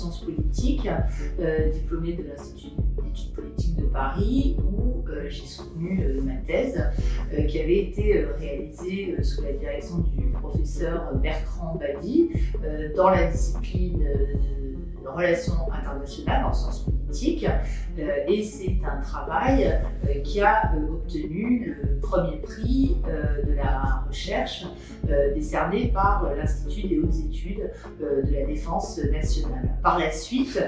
sciences politiques, diplômée de l'Institut d'études politiques de Paris, où j'ai soutenu ma thèse, qui avait été réalisée sous la direction du professeur Bertrand Badi, dans la discipline de relations internationales en sciences politiques. Et c'est un travail qui a obtenu le premier prix de la recherche décerné par l'Institut des hautes études de la défense nationale. Par la suite,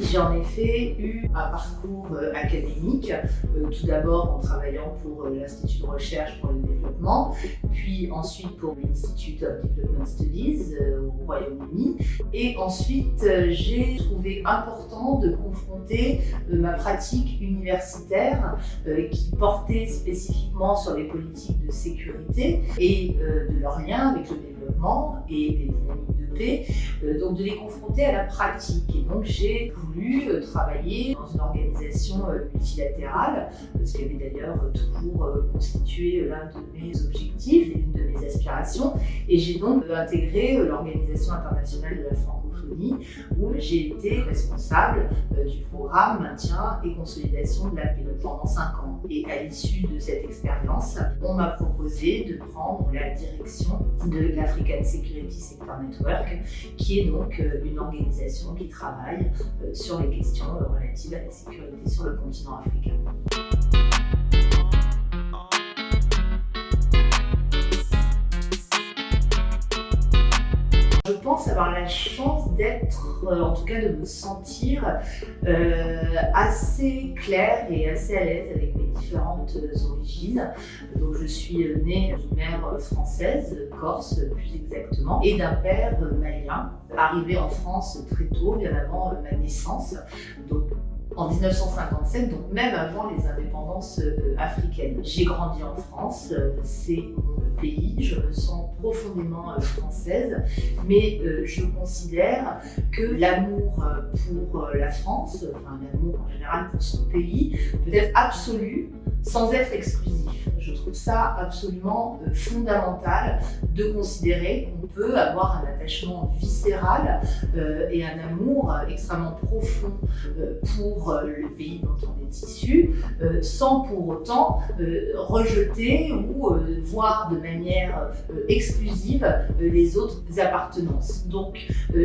j'ai en effet eu un parcours académique, tout d'abord en travaillant pour l'Institut de recherche pour le développement, puis ensuite pour l'Institute of Development Studies au Royaume-Uni. Et ensuite, j'ai trouvé important de confronter ma pratique universitaire qui portait spécifiquement sur les politiques de sécurité et de leur lien avec le développement et les dynamiques de paix, donc de les confronter à la pratique. Et donc j'ai voulu travailler dans une organisation multilatérale, ce qui avait d'ailleurs toujours constitué l'un de mes objectifs et l'une de mes aspirations. Et j'ai donc intégré l'Organisation internationale de la francophonie, où j'ai été responsable du programme maintien et consolidation de la paix pendant 5 ans. Et à l'issue de cette expérience, on m'a proposé de prendre la direction de l'African Security Sector Network, qui est donc une organisation qui travaille sur les questions relatives à la sécurité sur le continent africain. Je pense avoir la chance d'être, en tout cas de me sentir assez claire et assez à l'aise avec mes différentes origines. Donc je suis née d'une mère française, corse plus exactement, et d'un père malien, arrivé en France très tôt, bien avant ma naissance. Donc, en 1957, donc même avant les indépendances africaines. J'ai grandi en France, c'est mon pays, je me sens profondément française, mais je considère que l'amour pour la France, enfin l'amour en général pour son pays, peut être absolu sans être exclusif. Je trouve ça absolument fondamental de considérer qu'on peut avoir un attachement viscéral et un amour extrêmement profond pour le pays dont on est issu, sans pour autant rejeter ou voir de manière exclusive les autres appartenances. Donc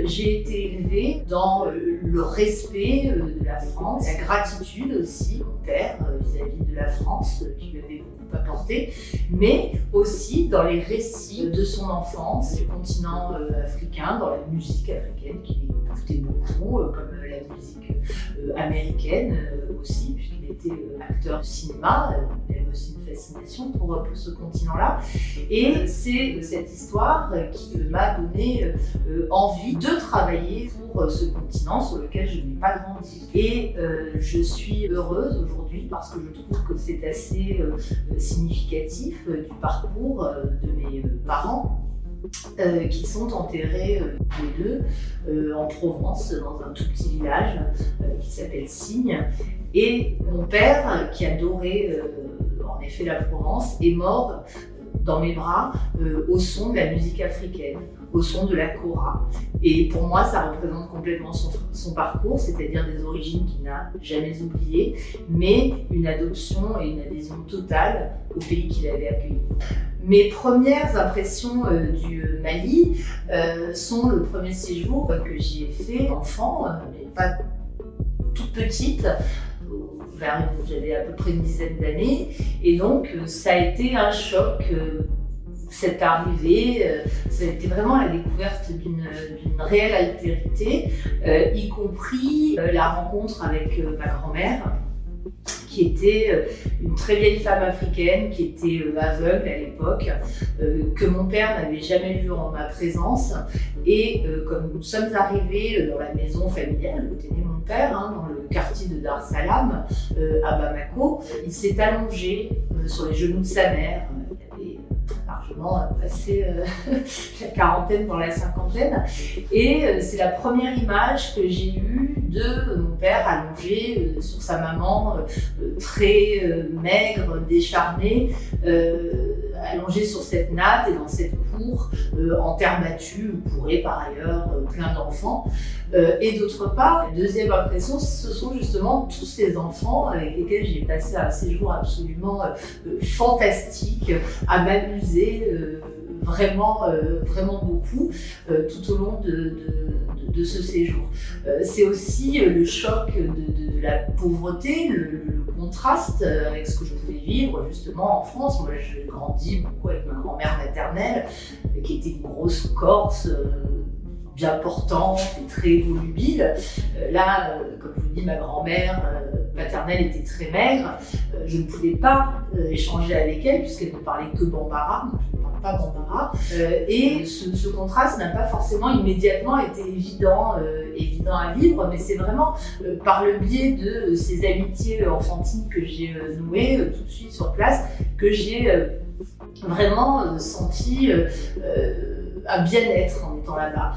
j'ai été élevée dans le respect de la France, la gratitude aussi, mon père vis-à-vis de la France, qui m'avait beaucoup apporté, mais aussi dans les récits de son enfance, du continent africain, dans la musique africaine qu'il écoutait beaucoup, comme la musique américaine aussi, puisqu'il était acteur de cinéma, il avait aussi une fascination pour ce continent-là. Et c'est cette histoire qui m'a donné envie de travailler pour ce continent sur lequel je n'ai pas grandi. Et je suis heureuse aujourd'hui parce que je trouve que c'est assez significatif du parcours de mes parents, qui sont enterrés tous les deux en Provence, dans un tout petit village qui s'appelle Signes. Et mon père, qui adorait en effet la Provence, est mort dans mes bras au son de la musique africaine, au son de la kora. Et pour moi, ça représente complètement son parcours, c'est-à-dire des origines qu'il n'a jamais oubliées, mais une adoption et une adhésion totale au pays qu'il avait accueilli. Mes premières impressions du Mali sont le premier séjour que j'y ai fait enfant, mais pas toute petite. J'avais à peu près une dizaine d'années, et donc ça a été un choc, cette arrivée, ça a été vraiment la découverte d'une réelle altérité, y compris la rencontre avec ma grand-mère, qui était une très vieille femme africaine, qui était aveugle à l'époque, que mon père n'avait jamais vue en ma présence. Et comme nous sommes arrivés dans la maison familiale où était né mon père, dans le quartier de Dar Salam, à Bamako, il s'est allongé sur les genoux de sa mère. Il avait largement passé la quarantaine pour la cinquantaine. Et c'est la première image que j'ai eue de mon père allongé sur sa maman, très maigre, décharnée, allongé sur cette natte et dans cette cour pour en terre battue où pourraient par ailleurs plein d'enfants. Et d'autre part, la deuxième impression, ce sont justement tous ces enfants avec lesquels j'ai passé un séjour absolument fantastique, à m'amuser vraiment beaucoup tout au long de ce séjour. C'est aussi le choc de la pauvreté, le contraste avec ce que je pouvais vivre justement en France. Moi, j'ai grandi beaucoup avec ma grand-mère maternelle, qui était une grosse Corse, bien portante et très volubile. Là, comme je vous dis, ma grand-mère paternelle était très maigre. Je ne pouvais pas échanger avec elle puisqu'elle ne parlait que bambara. Moi, je ne parle pas bambara. Et ce contraste n'a pas forcément immédiatement été évident à vivre, mais c'est vraiment par le biais de ces amitiés enfantines que j'ai nouées tout de suite sur place que j'ai vraiment senti un bien-être en étant là-bas.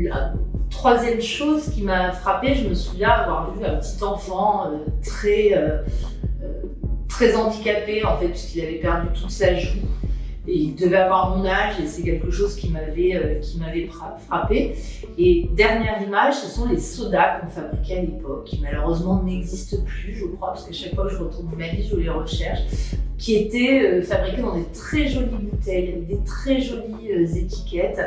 La troisième chose qui m'a frappée, je me souviens avoir vu un petit enfant très handicapé en fait, puisqu'il avait perdu toute sa joue. Et il devait avoir mon âge et c'est quelque chose qui m'avait frappée. Et dernière image, ce sont les sodas qu'on fabriquait à l'époque, qui malheureusement n'existent plus, je crois, parce qu'à chaque fois que je retourne ma vie, je les recherche, qui étaient fabriqués dans des très jolies bouteilles, avec des très jolies étiquettes,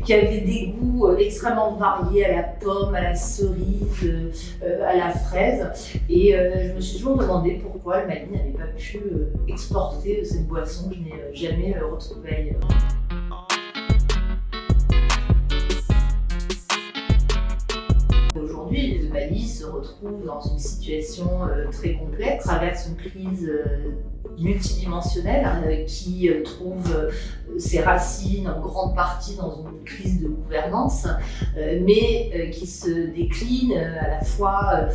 qui avaient des goûts extrêmement variés, à la pomme, à la cerise, à la fraise. Et je me suis toujours demandé pourquoi le Mali n'avait pas pu exporter cette boisson que je n'ai jamais retrouvée ailleurs. Aujourd'hui, le Mali se retrouve dans une situation très complexe, traverse une crise multidimensionnelle qui trouve ses racines en grande partie dans une crise de gouvernance, mais qui se décline à la fois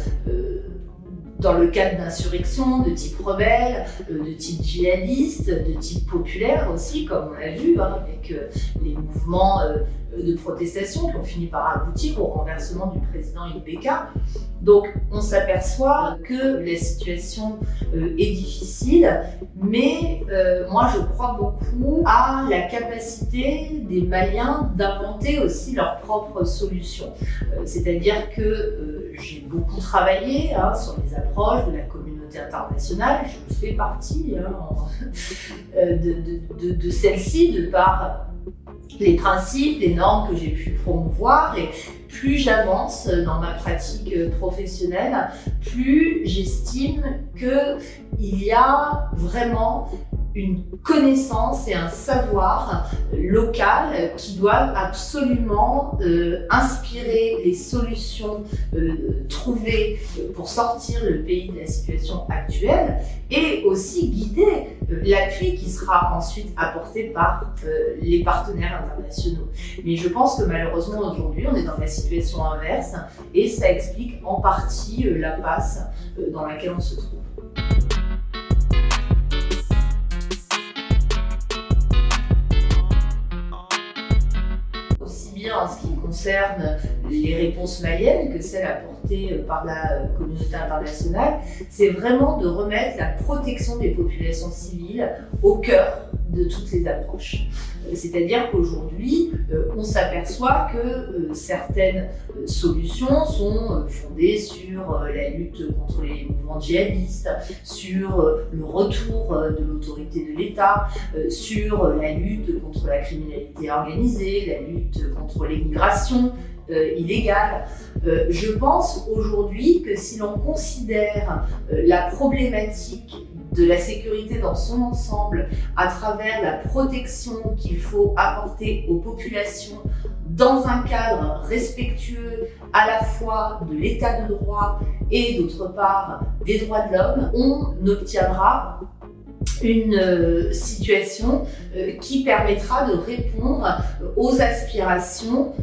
dans le cadre d'insurrections de type rebelle, de type djihadiste, de type populaire aussi, comme on l'a vu, avec les mouvements de protestation qui ont fini par aboutir au renversement du président Ibeka. Donc on s'aperçoit que la situation est difficile, mais moi je crois beaucoup à la capacité des Maliens d'inventer aussi leurs propres solutions. C'est-à-dire que j'ai beaucoup travaillé sur les approches de la communauté internationale, je fais partie de celle-ci de par les principes, les normes que j'ai pu promouvoir, et plus j'avance dans ma pratique professionnelle, plus j'estime qu'il y a vraiment une connaissance et un savoir local qui doivent absolument inspirer les solutions trouvées pour sortir le pays de la situation actuelle et aussi guider l'appui qui sera ensuite apporté par les partenaires internationaux. Mais je pense que malheureusement aujourd'hui on est dans la situation inverse et ça explique en partie l'impasse dans laquelle on se trouve. En ce qui concerne les réponses maliennes que celles apportées par la communauté internationale, c'est vraiment de remettre la protection des populations civiles au cœur de toutes les approches. C'est-à-dire qu'aujourd'hui, on s'aperçoit que certaines solutions sont fondées sur la lutte contre les mouvements djihadistes, sur le retour de l'autorité de l'État, sur la lutte contre la criminalité organisée, la lutte contre l'immigration illégale. Je pense aujourd'hui que si l'on considère la problématique de la sécurité dans son ensemble à travers la protection qu'il faut apporter aux populations dans un cadre respectueux à la fois de l'état de droit et d'autre part des droits de l'homme, on obtiendra une situation qui permettra de répondre aux aspirations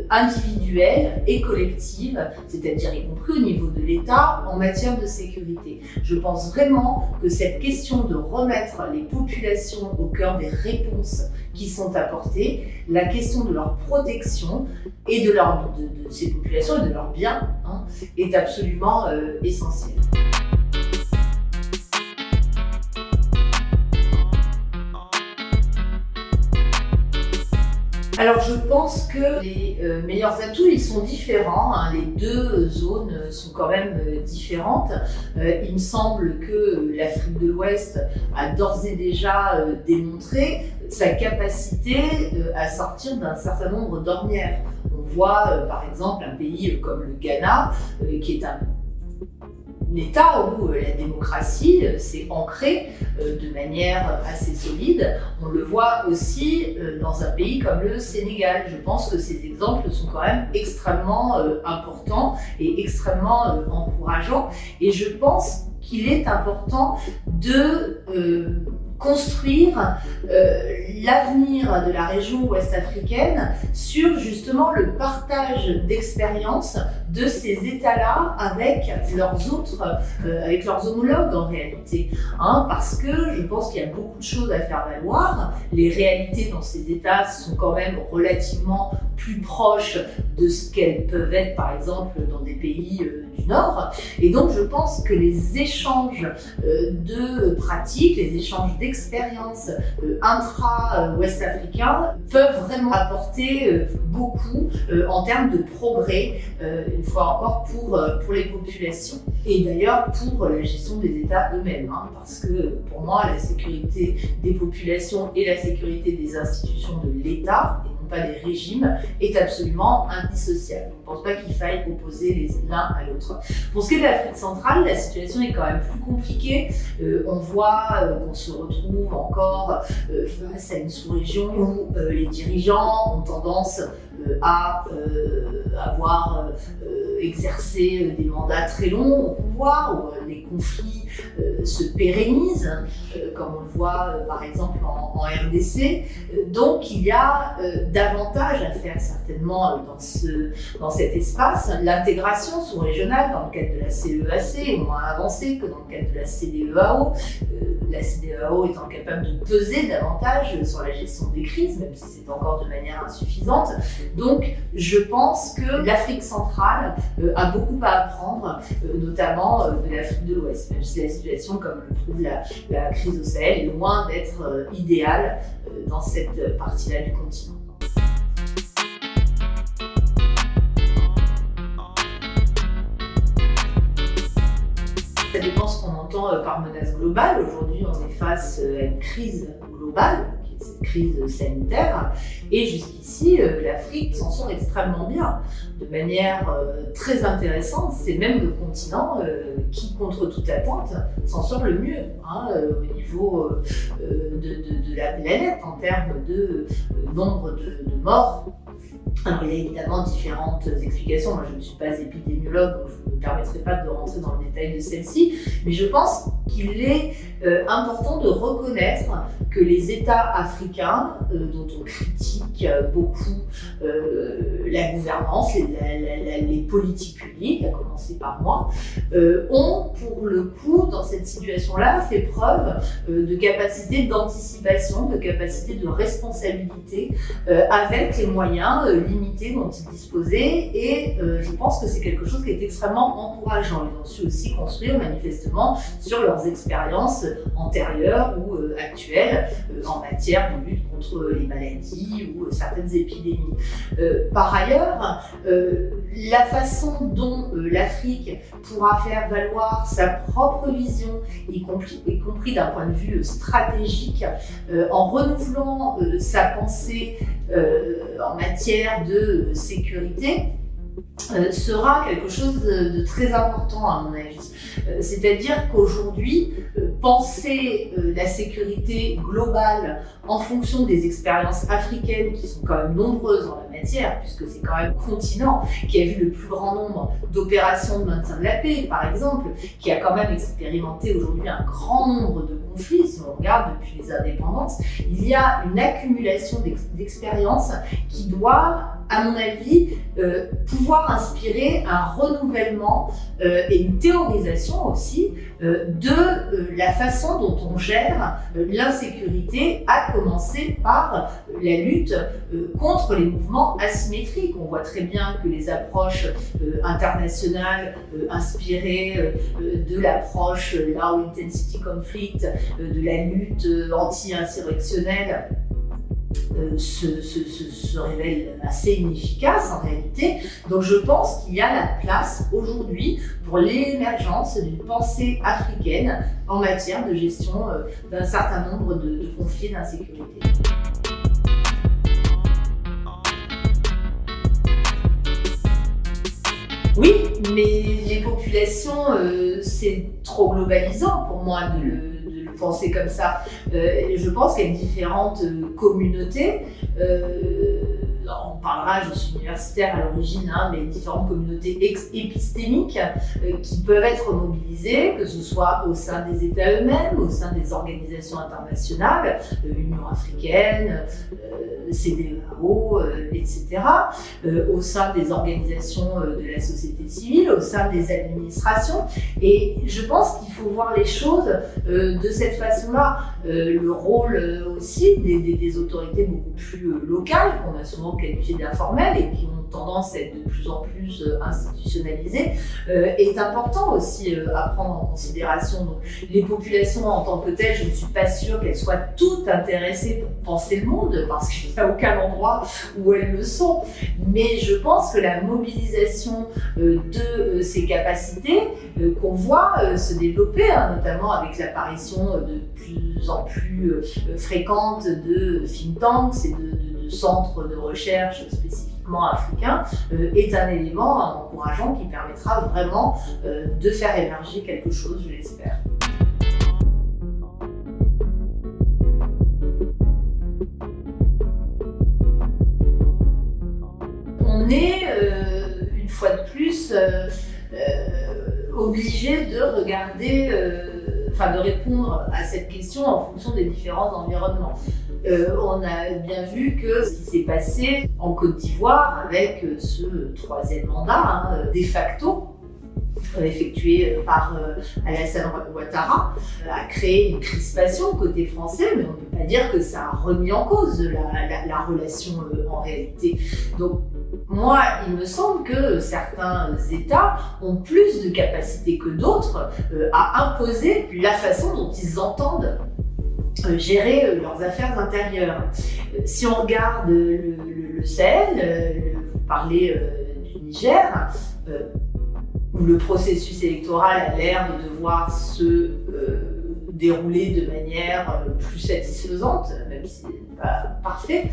individuelles et collectives, c'est-à-dire y compris au niveau de l'État en matière de sécurité. Je pense vraiment que cette question de remettre les populations au cœur des réponses qui sont apportées, la question de leur protection et de ces populations et de leurs biens est absolument essentielle. Alors je pense que les meilleurs atouts, ils sont différents, hein. Les deux zones sont quand même différentes. Il me semble que l'Afrique de l'Ouest a d'ores et déjà démontré sa capacité à sortir d'un certain nombre d'ornières. On voit par exemple un pays comme le Ghana, qui est un État où la démocratie s'est ancrée de manière assez solide. On le voit aussi dans un pays comme le Sénégal. Je pense que ces exemples sont quand même extrêmement importants et extrêmement encourageants. Et je pense qu'il est important de construire l'avenir de la région ouest-africaine sur justement le partage d'expériences de ces États-là avec leurs homologues en réalité. Parce que je pense qu'il y a beaucoup de choses à faire valoir. Les réalités dans ces États sont quand même relativement plus proches de ce qu'elles peuvent être par exemple dans des pays du Nord. Et donc je pense que les échanges de pratiques, les échanges d'expériences intra-ouest-africains peuvent vraiment apporter beaucoup en termes de progrès, une fois encore pour les populations. Et d'ailleurs pour la gestion des États eux-mêmes, parce que pour moi la sécurité des populations et la sécurité des institutions de l'État, et non pas des régimes, est absolument indissociable. Je ne pense pas qu'il faille opposer l'un à l'autre. Pour ce qui est de l'Afrique centrale, la situation est quand même plus compliquée. On voit qu'on se retrouve encore face à une sous-région où les dirigeants ont tendance à avoir exercé des mandats très longs au pouvoir, où les conflits se pérennisent, comme on le voit par exemple en RDC. Donc il y a davantage à faire certainement dans cet espace. L'intégration sous-régionale dans le cadre de la CEAC est moins avancée que dans le cadre de la CEDEAO. La CEDEAO étant capable de peser davantage sur la gestion des crises, même si c'est encore de manière insuffisante. Donc je pense que l'Afrique centrale a beaucoup à apprendre, notamment de l'Afrique de l'Ouest, même si la situation, comme le prouve la crise au Sahel, est loin d'être idéale dans cette partie-là du continent. Ça dépend ce qu'on entend par menace globale. Aujourd'hui, on est face à une crise globale, qui est cette crise sanitaire, et jusqu'ici, l'Afrique s'en sort extrêmement bien, de manière très intéressante. C'est même le continent qui, contre toute attente, s'en sort le mieux au niveau de la planète en termes de nombre de morts. Alors, il y a évidemment différentes explications. Moi, je ne suis pas épidémiologue, donc je ne me permettrai pas de rentrer dans le détail de celle-ci, mais je pense qu'il est important de reconnaître que les États africains, dont on critique beaucoup la gouvernance, les politiques publiques, à commencer par moi, ont pour le coup, dans cette situation-là, fait preuve de capacité d'anticipation, de capacité de responsabilité avec les moyens limités dont ils disposaient, et je pense que c'est quelque chose qui est extrêmement encourageant. Ils ont su aussi construire manifestement sur leurs expériences antérieures ou actuelles en matière de lutte contre les maladies ou certaines épidémies. Par ailleurs, la façon dont l'Afrique pourra faire valoir sa propre vision, y compris d'un point de vue stratégique, en renouvelant sa pensée en matière de sécurité, sera quelque chose de très important à mon avis. C'est-à-dire qu'aujourd'hui, penser la sécurité globale en fonction des expériences africaines qui sont quand même nombreuses en la matière, puisque c'est quand même le continent qui a vu le plus grand nombre d'opérations de maintien de la paix, par exemple, qui a quand même expérimenté aujourd'hui un grand nombre de conflits, si on regarde depuis les indépendances, il y a une accumulation d'expériences qui doit, à mon avis, pouvoir inspirer un renouvellement et une théorisation aussi de la façon dont on gère l'insécurité, à commencer par la lutte contre les mouvements asymétriques. On voit très bien que les approches internationales inspirées de l'approche Low Intensity Conflict, de la lutte anti-insurrectionnelle, se révèle assez inefficace en réalité. Donc je pense qu'il y a la place aujourd'hui pour l'émergence d'une pensée africaine en matière de gestion d'un certain nombre de conflits d'insécurité. Oui, mais les populations, c'est trop globalisant pour moi de le penser comme ça. Je pense qu'il y a différentes communautés. On parlera, je suis universitaire à l'origine, mais différentes communautés épistémiques qui peuvent être mobilisées, que ce soit au sein des États eux-mêmes, au sein des organisations internationales, Union africaine, CEDEAO, etc., au sein des organisations de la société civile, au sein des administrations. Et je pense qu'il faut voir les choses de cette façon-là. Le rôle aussi des autorités beaucoup plus locales, qu'on a souvent qualifiées d'informelles et qui ont tendance à être de plus en plus institutionnalisées, est important aussi à prendre en considération. Donc, les populations en tant que telles, je ne suis pas sûre qu'elles soient toutes intéressées pour penser le monde, parce qu'il n'y a aucun endroit où elles le sont. Mais je pense que la mobilisation de ces capacités qu'on voit se développer, notamment avec l'apparition de plus en plus fréquente de think tanks et de centres de recherche spécifiquement africains, est un élément encourageant qui permettra vraiment de faire émerger quelque chose, je l'espère. On est, une fois de plus, obligé de regarder, de répondre à cette question en fonction des différents environnements. On a bien vu que ce qui s'est passé en Côte d'Ivoire avec ce troisième mandat, de facto, effectué par Alassane Ouattara, a créé une crispation côté français, mais on ne peut pas dire que ça a remis en cause la relation en réalité. Donc, moi, il me semble que certains États ont plus de capacité que d'autres à imposer la façon dont ils entendent gérer leurs affaires intérieures. Si on regarde le Sahel, vous parlez du Niger, où le processus électoral a l'air de devoir se dérouler de manière plus satisfaisante, même si ce n'est pas parfait.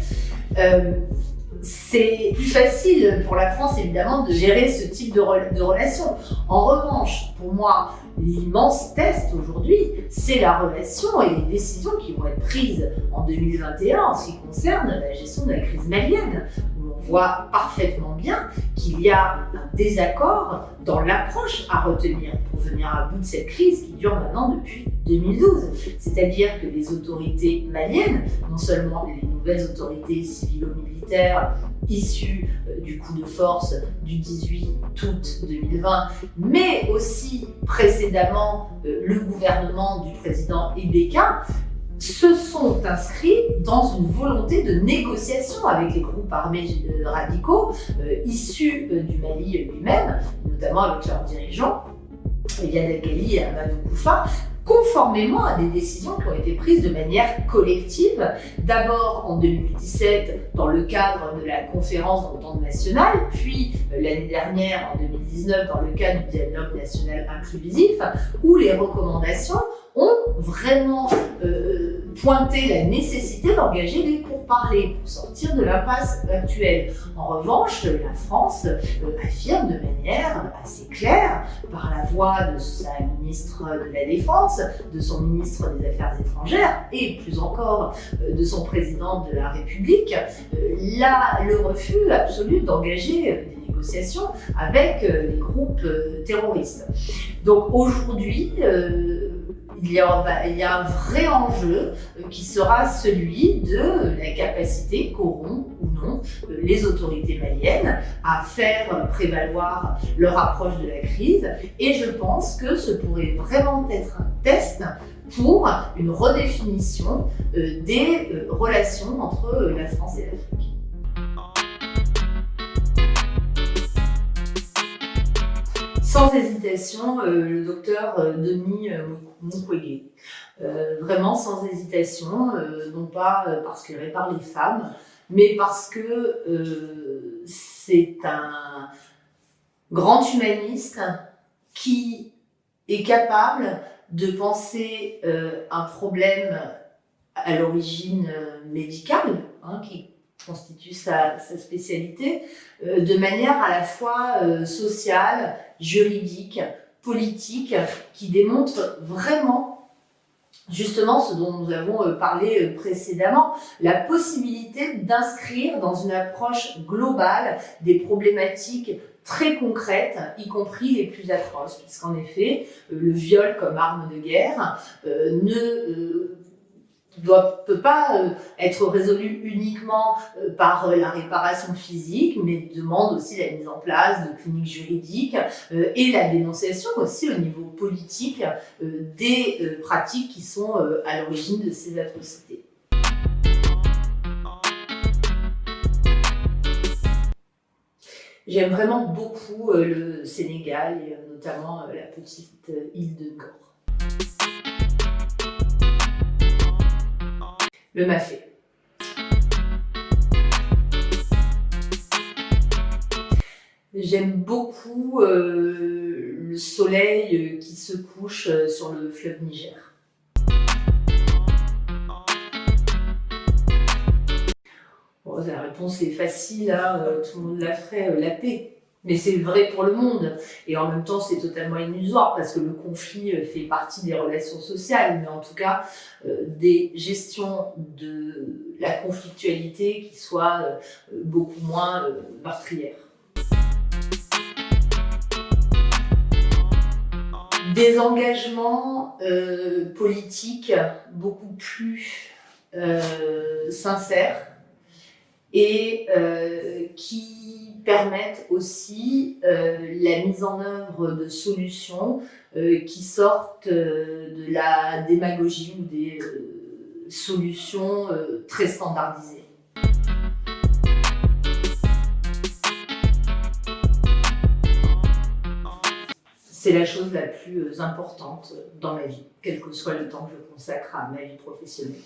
C'est plus facile pour la France, évidemment, de gérer ce type de relation. En revanche, pour moi, l'immense test aujourd'hui, c'est la relation et les décisions qui vont être prises en 2021 en ce qui concerne la gestion de la crise malienne, où on voit parfaitement bien qu'il y a un désaccord dans l'approche à retenir pour venir à bout de cette crise qui dure maintenant depuis 2012. C'est-à-dire que les autorités maliennes, non seulement les nouvelles autorités civilo-militaires issues du coup de force du 18 août 2020, mais aussi précédemment le gouvernement du président Ibeka, se sont inscrits dans une volonté de négociation avec les groupes armés radicaux issus du Mali lui-même, notamment avec leurs dirigeants, Yad Ghali et Amadou Koufa, conformément à des décisions qui ont été prises de manière collective, d'abord en 2017 dans le cadre de la conférence d'entente nationale, puis l'année dernière en 2019 dans le cadre du dialogue national inclusif, où les recommandations ont vraiment pointé la nécessité d'engager des pourparlers pour sortir de l'impasse actuelle. En revanche, la France affirme de manière assez claire, par la voix de sa ministre de la Défense, de son ministre des Affaires étrangères et plus encore de son président de la République, le refus absolu d'engager des négociations avec les groupes terroristes. Donc aujourd'hui, il y a un vrai enjeu qui sera celui de la capacité qu'auront ou non les autorités maliennes à faire prévaloir leur approche de la crise. Et je pense que ce pourrait vraiment être un test pour une redéfinition des relations entre la France et l'Afrique. Sans hésitation, le docteur Denis Mukwege. vraiment sans hésitation, non pas parce qu'il répare les femmes, mais parce que c'est un grand humaniste qui est capable de penser un problème à l'origine médicale, qui constitue sa spécialité, de manière à la fois sociale, juridique, politique, qui démontre vraiment justement ce dont nous avons parlé précédemment, la possibilité d'inscrire dans une approche globale des problématiques très concrètes, y compris les plus atroces, puisqu'en effet, le viol comme arme de guerre ne peut pas être résolu uniquement par la réparation physique, mais demande aussi la mise en place de cliniques juridiques et la dénonciation aussi au niveau politique des pratiques qui sont à l'origine de ces atrocités. J'aime vraiment beaucoup le Sénégal et notamment la petite île de Ngor. Le mafé. J'aime beaucoup le soleil qui se couche sur le fleuve Niger. Bon, la réponse est facile, tout le monde la ferait, la paix. Mais c'est vrai pour le monde. Et en même temps, c'est totalement illusoire parce que le conflit fait partie des relations sociales, mais en tout cas, des gestions de la conflictualité qui soient beaucoup moins meurtrières. Des engagements politiques beaucoup plus sincères et qui permettent aussi la mise en œuvre de solutions qui sortent de la démagogie ou des solutions très standardisées. C'est la chose la plus importante dans ma vie, quel que soit le temps que je consacre à ma vie professionnelle.